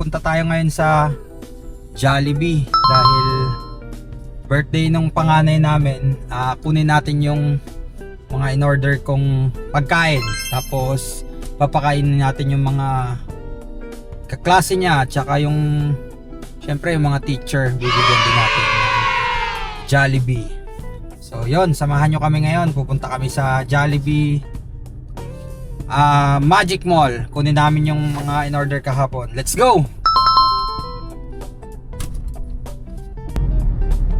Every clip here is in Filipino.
pupunta tayo ngayon sa Jollibee dahil birthday nung panganay namin. Kunin natin yung mga in-order kong pagkain. Tapos papakainin natin yung mga kaklase niya at saka yung syempre yung mga teacher. Bibigyan din natin ng Jollibee. So yon, samahan nyo kami ngayon. Pupunta kami sa Jollibee Magic Mall. Kunin namin yung mga in-order kahapon. Let's go!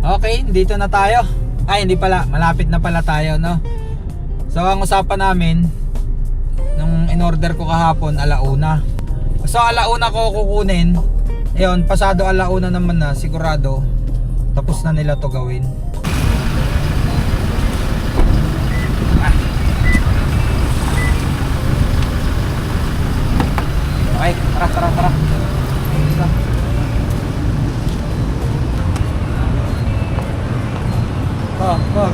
Okay, dito na tayo. Ay, hindi pala. Malapit na pala tayo, no? So, ang usapan namin nung in-order ko kahapon, alauna. So, alauna ko kukunin. Ayun, pasado alauna naman na, sigurado. Tapos na nila to gawin. Okay, tara.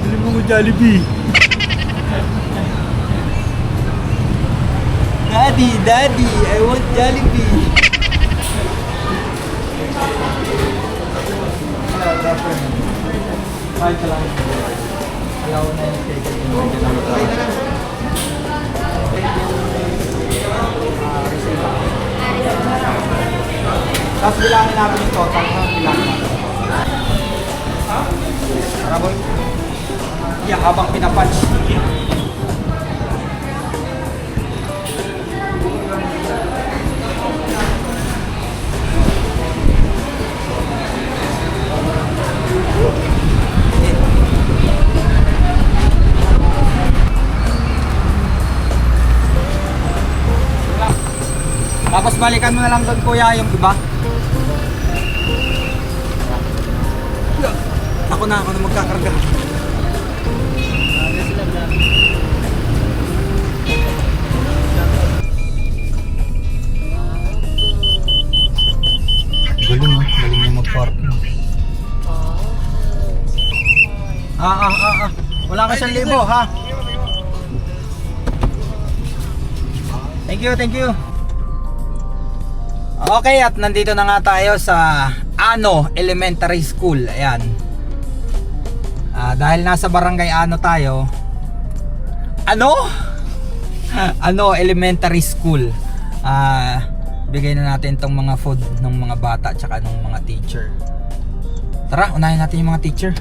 Bili mo ng Jollibee. Daddy, I want Jollibee. Kahit lang. Alaw na yung ticket. Tapos bilangin natin yung total. Bilangin natin. Tara boy. Yeah, habang pinapunch. Tapos balikan mo na lang doon kuya yung iba. Ako na magkakarga. Galing yung mag-parking. Wala ka 1,000 ha. Thank you. Okay, at nandito na nga tayo sa Ano Elementary School. Ayan. Dahil nasa barangay Ano tayo. Ano Elementary School. Bigay na natin tong mga food ng mga bata at saka ng mga teacher. Tara, unahin natin yung mga teacher.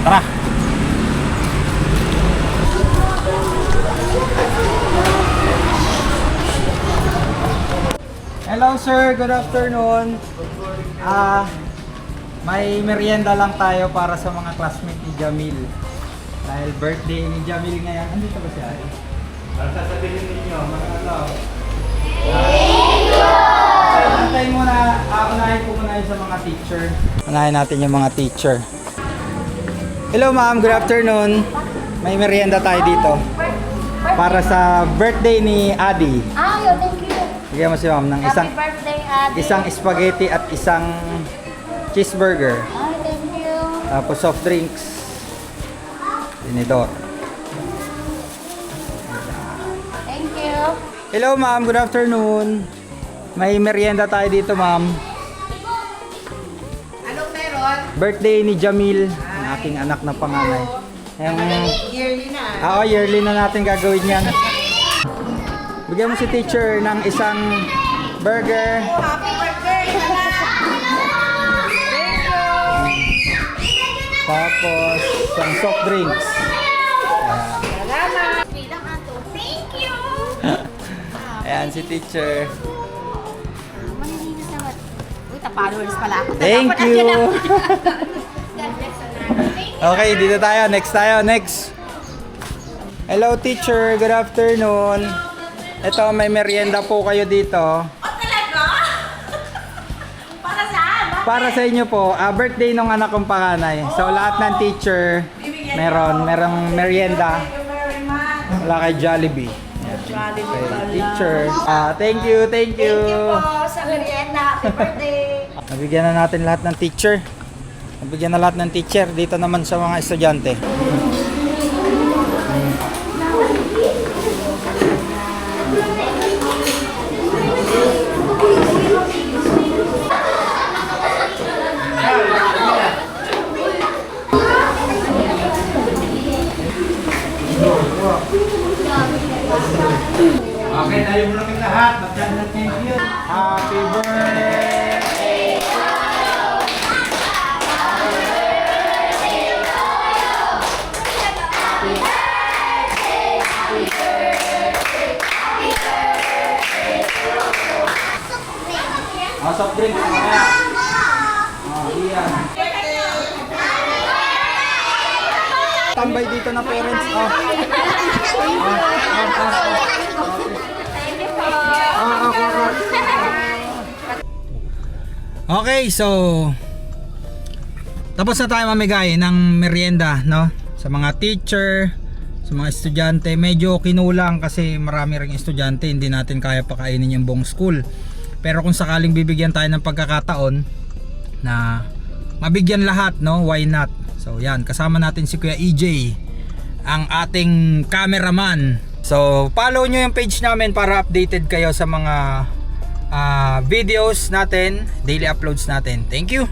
Tara. Hello sir, good afternoon. May merienda lang tayo para sa mga classmate ni Jamil. Dahil birthday ni Jamil ngayon. Andito ba siya? Ano sasabihin ninyo? Magkakalaw. Thank you! Antayin muna, unahin ko muna sa mga teacher. Unahin natin yung mga teacher. Hello ma'am, good afternoon. May merienda tayo dito. Para sa birthday ni Adi. Thank you. Bigyan mo si ma'am ng Happy birthday, Adi. isang spaghetti at isang cheeseburger. Thank you. Tapos soft drinks. Tinidor. Thank you. Hello ma'am, good afternoon. May merienda tayo dito ma'am. Anong meron? Birthday ni Jamil, ang aking anak na panganay. Yearly na. Yearly na natin gagawin yan. Bigyan mo si teacher ng isang burger. Happy birthday, Thank you. Tapos isang soft drinks. Salamat. Thank you. Ayan si teacher. Manilinis naman. Uy, followers pala ako. Thank Dapat you. nandiyan ako. God bless you. Okay, dito tayo. Next. Hello teacher, good afternoon. Ito, may merienda po kayo dito. Talaga? Para saan? Para sa inyo po, birthday nung anak kong panganay. So lahat ng teacher, merong merienda. Wala kay Jollibee. Okay, teacher. Thank you. Thank you po sa merienda. Happy birthday. Nabigyan na natin lahat ng teacher. Nabigyan na lahat ng teacher. Dito naman sa mga estudyante. Okay, tayo muna kami lahat. Magandang thank you. Happy birthday! Soft drink mamaya. Iyan. Tambay dito na parents. Okay, so tapos na tayo mamigay ng merienda, no? Sa mga teacher, sa mga estudyante. Medyo kinulang kasi marami ring estudyante, hindi natin kaya pakainin yung buong school. Pero kung sakaling bibigyan tayo ng pagkakataon na mabigyan lahat, no? Why not? So yan, kasama natin si Kuya EJ, ang ating cameraman. So follow nyo yung page namin para updated kayo sa mga videos natin, daily uploads natin. Thank you.